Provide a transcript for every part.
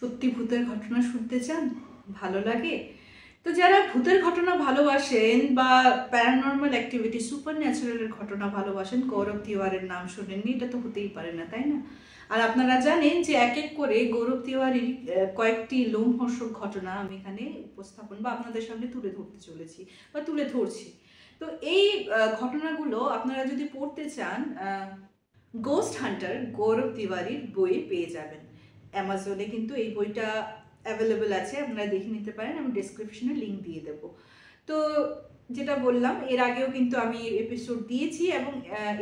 সত্যি ভূতের ঘটনা শুনতে চান? ভালো লাগে? তো যারা ভূতের ঘটনা ভালোবাসেন বা প্যারানর্মাল অ্যাক্টিভিটি সুপার ন্যাচারালের ঘটনা ভালোবাসেন, গৌরব তিওয়ারির নাম শোনেননি এটা তো হতেই পারে না, তাই না? আর আপনারা জানেন যে এক এক করে গৌরব তিওয়ারির কয়েকটি লোমহর্ষক ঘটনা আমি এখানে উপস্থাপন বা আপনাদের সামনে তুলে ধরতে চলেছি বা তুলে ধরছি। তো এই ঘটনাগুলো আপনারা যদি পড়তে চান, গোস্ট হান্টার গৌরব তিওয়ারির বই পেয়ে যাবেন। অ্যামাজনে কিন্তু এই বইটা অ্যাভেলেবেল আছে, আপনারা দেখে নিতে পারেন, আমি ডেসক্রিপশনে লিঙ্ক দিয়ে দেবো। তো যেটা বললাম, এর আগেও কিন্তু আমি এপিসোড দিয়েছি এবং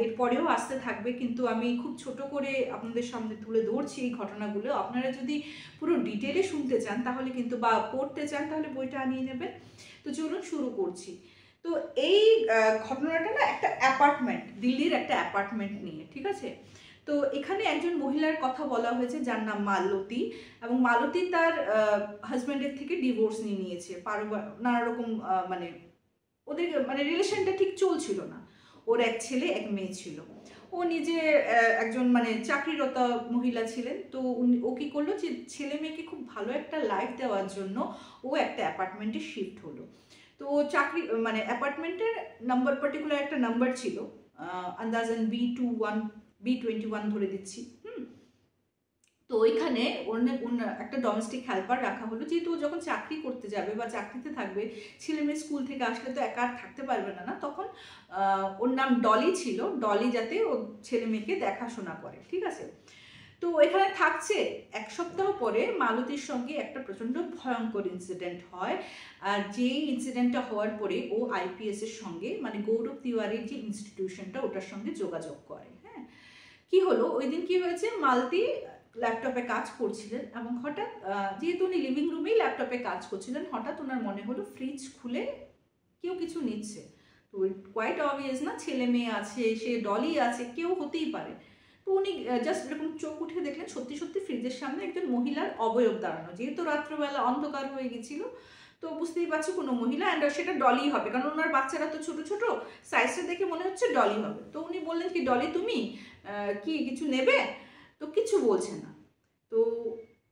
এরপরেও আসতে থাকবে, কিন্তু আমি খুব ছোট করে আপনাদের সামনে তুলে ধরছি এই ঘটনাগুলো। আপনারা যদি পুরো ডিটেলে শুনতে চান তাহলে কিন্তু বা পড়তে চান তাহলে বইটা আনিয়ে নেবেন। তো চলুন শুরু করছি। তো এই ঘটনাটা না একটা অ্যাপার্টমেন্ট, দিল্লির একটা অ্যাপার্টমেন্ট নিয়ে, ঠিক আছে? তো এখানে একজন মহিলার কথা বলা হয়েছে যার নাম মালতী, এবং মালতী তার হাজব্যান্ডের থেকে ডিভোর্স নিয়ে নিয়েছে। নানা রকম মানে ওদের মানে রিলেশনটা ঠিক চলছিল না। ওর এক ছেলে এক মেয়ে ছিল। ও নিজে একজন মানে চাকরিরত মহিলা ছিলেন। তো ও কি করলো যে ছেলে মেয়েকে খুব ভালো একটা লাইফ দেওয়ার জন্য ও একটা অ্যাপার্টমেন্টে শিফট হলো। তো ও চাকরি মানে অ্যাপার্টমেন্টের নাম্বার, পার্টিকুলার একটা নাম্বার ছিল, আন্দাজান B21 ধরে দিচ্ছি। তো ওইখানে একটা ডোমেস্টিক হেল্পার রাখা হলো, যেহেতু ও যখন চাকরি করতে যাবে বা চাকরিতে থাকবে, ছেলে মেয়ে স্কুল থেকে আসলে তো একা আর থাকতে পারবে না, তখন ওর নাম ডলি ছিল। ডলি যাতে ও ছেলে মেয়েকে দেখাশোনা করে, ঠিক আছে? তো এখানে থাকছে। এক সপ্তাহ পরে মালতীর সঙ্গে একটা প্রচণ্ড ভয়ঙ্কর ইনসিডেন্ট হয়। আর যেই ইনসিডেন্টটা হওয়ার পরে ও আইপিএস এর সঙ্গে মানে গৌরব তিওয়ারির যে ইনস্টিটিউশনটা ওটার সঙ্গে যোগাযোগ করে। হ্যাঁ, কি হলো ওই দিন, কি হয়েছে, মালতী ল্যাপটপে কাজ করছিলেন এবং হঠাৎ যেহেতু উনি লিভিং রুমেই ল্যাপটপে কাজ করছিলেন, হঠাৎ ওনার মনে হলো ফ্রিজ খুলে কেউ কিছু নিচ্ছে। তো কোয়াইট অবভিয়াস না, ছেলে মেয়ে আছে, সে ডলি আছে, কেউ হতেই পারে। তো উনি জাস্ট এরকম চোখ উঠে দেখলেন সত্যি সত্যি ফ্রিজের সামনে একজন মহিলার অবয়ব দাঁড়ানো। যেহেতু রাত্রবেলা অন্ধকার হয়ে গেছিল, তো বুঝতেই পারছি কোনো মহিলা, অ্যান্ড সেটা ডলি হবে, কারণ ওনার বাচ্চারা তো ছোট ছোট, সাইজটা দেখে মনে হচ্ছে ডলি হবে। তো উনি বললেন কি, ডলি তুমি কি কিছু নেবে? তো কিছু বলছে না। তো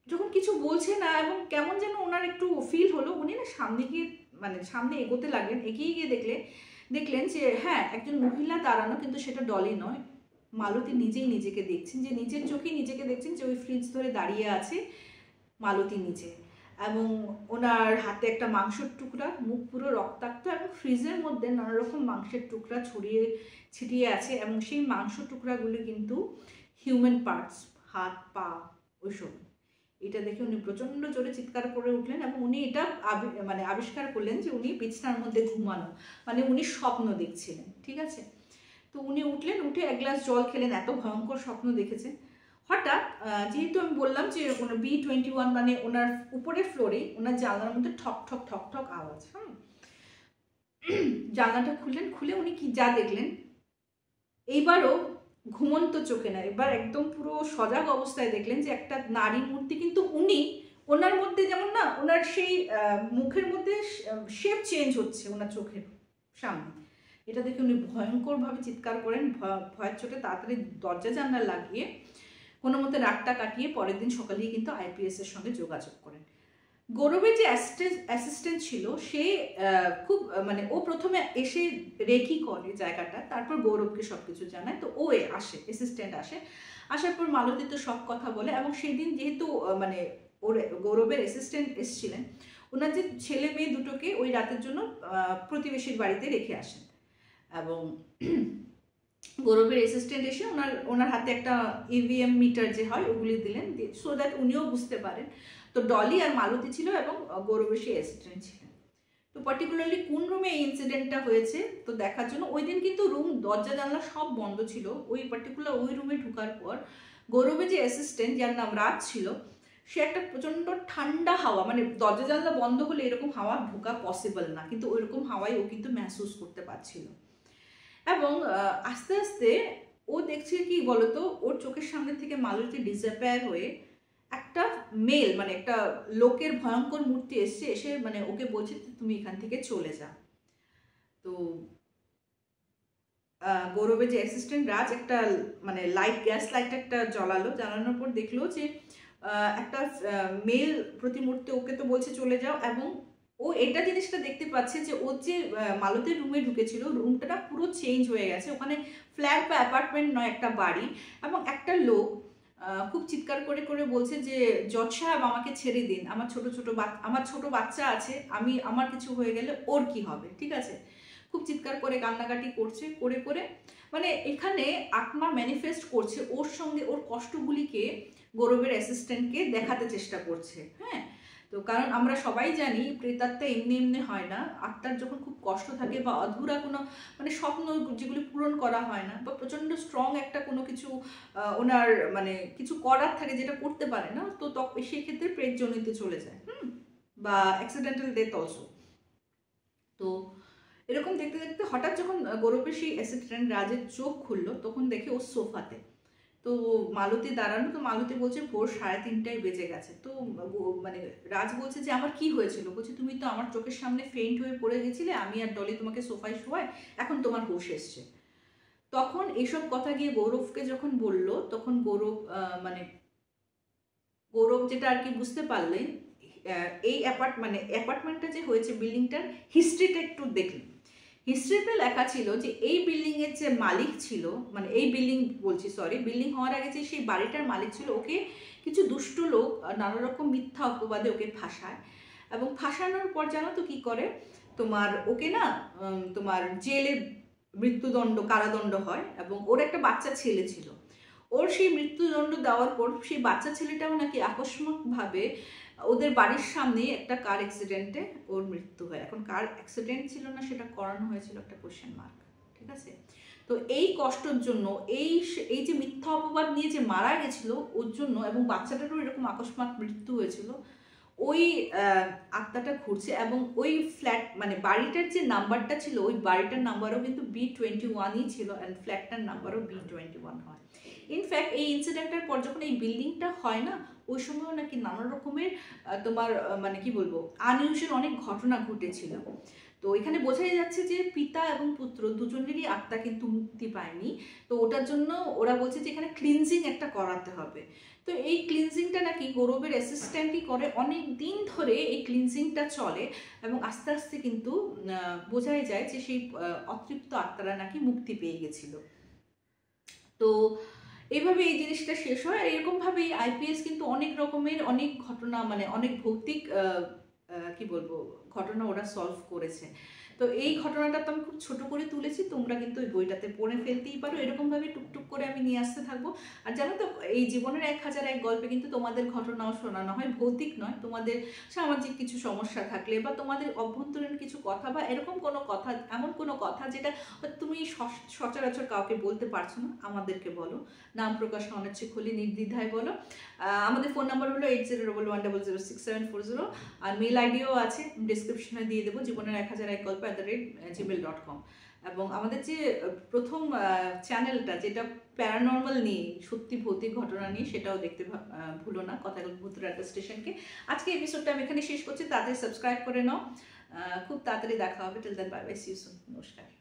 যখন কিছু বলছে না এবং কেমন যেন ওনার একটু ফিল হলো, উনি না সামনে গিয়ে মানে সামনে এগোতে লাগলেন। এগিয়ে গিয়ে দেখলেন যে হ্যাঁ, একজন মহিলা দাঁড়ানো, কিন্তু সেটা ডলি নয়। মালতী নিজেই নিজেকে দেখছেন, যে নিজের চোখেই নিজেকে দেখছেন যে ওই ফ্রিজ ধরে দাঁড়িয়ে আছে মালতী নিজে, এবং ওনার হাতে একটা মাংসের টুকরা, মুখ পুরো রক্তাক্ত, এবং ফ্রিজের মধ্যে নানা রকম মাংসের টুকরা ছড়িয়ে ছিটিয়ে আছে, এবং সেই মাংস টুকরাগুলি কিন্তু হিউম্যান পার্টস, হাত পা ওইসব। এটা দেখে উনি প্রচণ্ড জোরে চিৎকার করে উঠলেন, এবং উনি এটা মানে আবিষ্কার করলেন যে উনি বিছানার মধ্যে ঘুমানো, মানে উনি স্বপ্ন দেখছিলেন, ঠিক আছে? তো উনি উঠলেন, উঠে এক গ্লাস জল খেলেন, এত ভয়ঙ্কর স্বপ্ন দেখেছেন। হঠাৎ যেহেতু আমি বললাম যে ওনার B21 মানে ওনার উপরের ফ্লোরে ওনার জানলার মধ্যে ঠক ঠক ঠক ঠক আওয়াজ। জানলাটা খুললেন, খুলে উনি কি যা দেখলেন, এইবারও ঘুমন্ত চোখে না, এবার একদম পুরো সজাগ অবস্থায় দেখলেন যে একটা নারী মূর্তি, কিন্তু উনি ওনার মধ্যে যেমন না, ওনার সেই মুখের মধ্যে শেপ চেঞ্জ হচ্ছে ওনার চোখের সামনে। এটা দেখে উনি ভয়ঙ্করভাবে চিৎকার করেন, ভয়ের চোটে তাড়াতাড়ি দরজা জানলা লাগিয়ে কোনো মতে রাতটা কাটিয়ে পরের দিন সকালেই কিন্তু আইপিএস এর সঙ্গে যোগাযোগ করেন। গৌরবের যে অ্যাসিস্ট্যান্ট ছিল সে খুব মানে ও প্রথমে এসে রেকি করে জায়গাটা, তারপর গৌরবকে সব কিছু জানায়। তো ও আসে, অ্যাসিস্ট্যান্ট আসে, আসার পর মালতী তো সব কথা বলে, এবং সেই দিন যেহেতু মানে ওর গৌরবের অ্যাসিস্ট্যান্ট এসেছিলেন, ওনার যে ছেলে মেয়ে দুটোকে ওই রাতের জন্য প্রতিবেশীর বাড়িতে রেখে আসেন, এবং গৌরবের অ্যাসিস্ট্যান্ট এসে ওনার হাতে একটা ইভিএম মিটার যে হয় ওগুলি দিলেন, সো দ্যাট উনিও বুঝতে পারেন। তো ডলি আর মালতী ছিল এবং গৌরবের সেই অ্যাসিস্ট্যান্ট ছিলেন। তো পার্টিকুলারলি কোন রুমে এই ইনসিডেন্টটা হয়েছে তো দেখার জন্য ওই দিন কিন্তু রুম দরজা জানলা সব বন্ধ ছিল। ওই পার্টিকুলার ওই রুমে ঢোকার পর গৌরবের যে অ্যাসিস্ট্যান্ট যার নাম রাজ ছিল, সে একটা প্রচণ্ড ঠান্ডা হাওয়া, মানে দরজা জানলা বন্ধ হলে এরকম হাওয়া ঢোকা পসিবল না, কিন্তু ওই রকম হাওয়াই ও কিন্তু মেহসুস করতে পারছিল। এবং আস্তে আস্তে ও দেখছে কি বলতো, ওর চোখের সামনে থেকে মালতী ডিসঅ্যাপিয়ার হয়ে একটা মেল মানে একটা লোকের ভয়ঙ্কর মূর্তি এসে মানে ওকে বলছে তুমি এখান থেকে চলে যা। তো গৌরবের যে অ্যাসিস্ট্যান্ট রাজ একটা মানে লাইট, গ্যাস লাইট একটা জ্বালানোর পর দেখলো যে একটা মেল প্রতিমূর্তি, ওকে তো বলছে চলে যাও, এবং ও এটা জিনিসটা দেখতে পাচ্ছে যে ওর যে মালতীর রুমে ঢুকেছিল, রুমটা পুরো চেঞ্জ হয়ে গেছে, ওখানে ফ্ল্যাট বা অ্যাপার্টমেন্ট নয়, একটা বাড়ি, এবং একটা লোক খুব চিৎকার করে করে বলছে যে জজ সাহেব আমাকে ছেড়ে দিন, আমার ছোট বাচ্চা আছে, আমার কিছু হয়ে গেলে ওর কি হবে, ঠিক আছে। খুব চিৎকার করে কান্নাকাটি করছে, করে করে মানে এখানে আত্মা ম্যানিফেস্ট করছে ওর সঙ্গে, ওর কষ্টগুলিকে গৌরবের অ্যাসিস্ট্যান্টকে দেখাতে চেষ্টা করছে। হ্যাঁ, তো কারণ আমরা সবাই জানি প্রেতাত্মা এমনি এমনি হয় না, আত্মার যখন খুব কষ্ট থাকে বা অধুরা কোনো মানে স্বপ্ন যেগুলি পূরণ করা হয় না, বা প্রচণ্ড স্ট্রং একটা কোনো কিছু ওনার মানে কিছু করার থাকে যেটা করতে পারে না, তো সেক্ষেত্রে প্রেতজনিতে চলে যায়, বা অ্যাক্সিডেন্টাল ডেথ অলসো। তো এরকম দেখতে দেখতে হঠাৎ যখন গৌরবের সেই অ্যাসিস্ট্যান্ট রাজের চোখ খুললো, তখন দেখে ও সোফাতে, তো মালতী দাঁড়ানো, তো মালতী বলছে ভোর 3:30টায় বেজে গেছে। তো মানে রাজ বলছে যে আমার কি হয়েছিল, বলছে তুমি তো আমার চোখের সামনে ফেইন্ট হয়ে পড়ে গেছিলে, আমি আর ডলি তোমাকে সোফায় শোয়াই, এখন তোমার হুঁশ এসছে। তখন এইসব কথা গিয়ে গৌরবকে যখন বলল, তখন গৌরব যেটা আর কি বুঝতে পারলেন, এই অ্যাপার্টমেন্টটা যে হয়েছে, বিল্ডিংটার হিস্ট্রিটা একটু দেখলেন। হিস্ট্রিতে লেখা ছিল যে এই বিল্ডিংয়ের যে মালিক ছিল, মানে এই বিল্ডিং হওয়ার আগে যে সেই বাড়িটার মালিক ছিল, ওকে কিছু দুষ্ট লোক নানা রকম মিথ্যা অপবাদে ওকে ফাঁসায়, এবং ফাঁসানোর পর জানো তো কি করে, ওকে না তোমার জেলে কারাদণ্ড হয়, এবং ওর একটা বাচ্চা ছেলে ছিল। ওর সেই মৃত্যুদণ্ড দেওয়ার পর সেই বাচ্চা ছেলেটাও নাকি আকস্মিকভাবে ওদের বাড়ির সামনে একটা কার অ্যাক্সিডেন্টে ওর মৃত্যু হয়। এখন কার অ্যাক্সিডেন্ট ছিল না সেটা করানো হয়েছিল একটা কোয়েশ্চেন মার্ক, ঠিক আছে। তো এই কষ্টের জন্য এই যে মিথ্যা অপবাদ নিয়ে যে মারা গেছিল ওর জন্য, এবং বাচ্চাটারও এরকম আকস্মাত মৃত্যু হয়েছিল, ওই আত্মাটা ঘুরছে, এবং ওই ফ্ল্যাট মানে বাড়িটার যে নাম্বারটা ছিল, ওই বাড়িটার নাম্বারও কিন্তু B21ই ছিল, অ্যান্ড ফ্ল্যাটটার নাম্বারও B21 হয়। ইনফ্যাক্ট এই ইনসিডেন্টের পর যখন এই বিল্ডিংটা হয় না, ওই সময়ও নাকি নানা রকমের মানে কি বলবো আনইউজুয়াল অনেক ঘটনা ঘটেছিল। তো এখানে বোঝাই যাচ্ছে যে পিতা এবং পুত্র দুজনেরই আত্মা কিন্তু মুক্তি পায়নি। তো ওটার জন্য ওরা বলছে যে এখানে ক্লিনজিং একটা করাতে হবে। তো এই ক্লিনজিংটা নাকি গৌরবের অ্যাসিস্ট্যান্টই করে, অনেক দিন ধরে এই ক্লিনজিংটা চলে, এবং আস্তে আস্তে কিন্তু বোঝাই যায় যে সেই অতৃপ্ত আত্মারা নাকি মুক্তি পেয়ে গেছিল। তো এইভাবে এই জিনিসটা শেষ হয়। এরকমভাবেই আইপিএস কিন্তু অনেক রকমের অনেক ঘটনা মানে অনেক ভৌতিক কি বলবো ঘটনা ওরা সলভ করেছে। তো এই ঘটনাটা তো আমি খুব ছোট করে তুলেছি, তোমরা কিন্তু ওই বইটাতে পড়ে ফেলতেই পারো। এরকমভাবে টুকটুক করে আমি নিয়ে আসতে থাকবো। আর জানো তো এই জীবনের 1001 গল্পে কিন্তু তোমাদের ঘটনাও শোনানো হয়, ভৌতিক নয়, তোমাদের সামাজিক কিছু সমস্যা থাকলে বা তোমাদের অভ্যন্তরীণ কিছু কথা বা এরকম কোনো কথা, এমন কোনো কথা যেটা তুমি সচরাচর কাউকে বলতে পারছো না, আমাদেরকে বলো। নাম প্রকাশ অনিচ্ছুক হলে নির্দ্বিধায় বলো। আমাদের ফোন নাম্বার হলো 8011006740, আর মেল আইডিও আছে, ডিসক্রিপশনে দিয়ে দেবো, জীবনের 1001 গল্প @gmail.com। এবং আমাদের যে প্রথম চ্যানেলটা যেটা প্যারানর্মাল নিয়ে, সত্যি ভৌতিক ঘটনা নিয়ে, সেটাও দেখতে ভুলো না, কথা ভূতের একটা স্টেশনকে। আজকে এপিসোডটা আমি এখানে শেষ করছি, তাড়াতাড়ি সাবস্ক্রাইব করে নাও। খুব তাড়াতাড়ি দেখা হবে। Till then bye bye, see you soon, নমস্কার।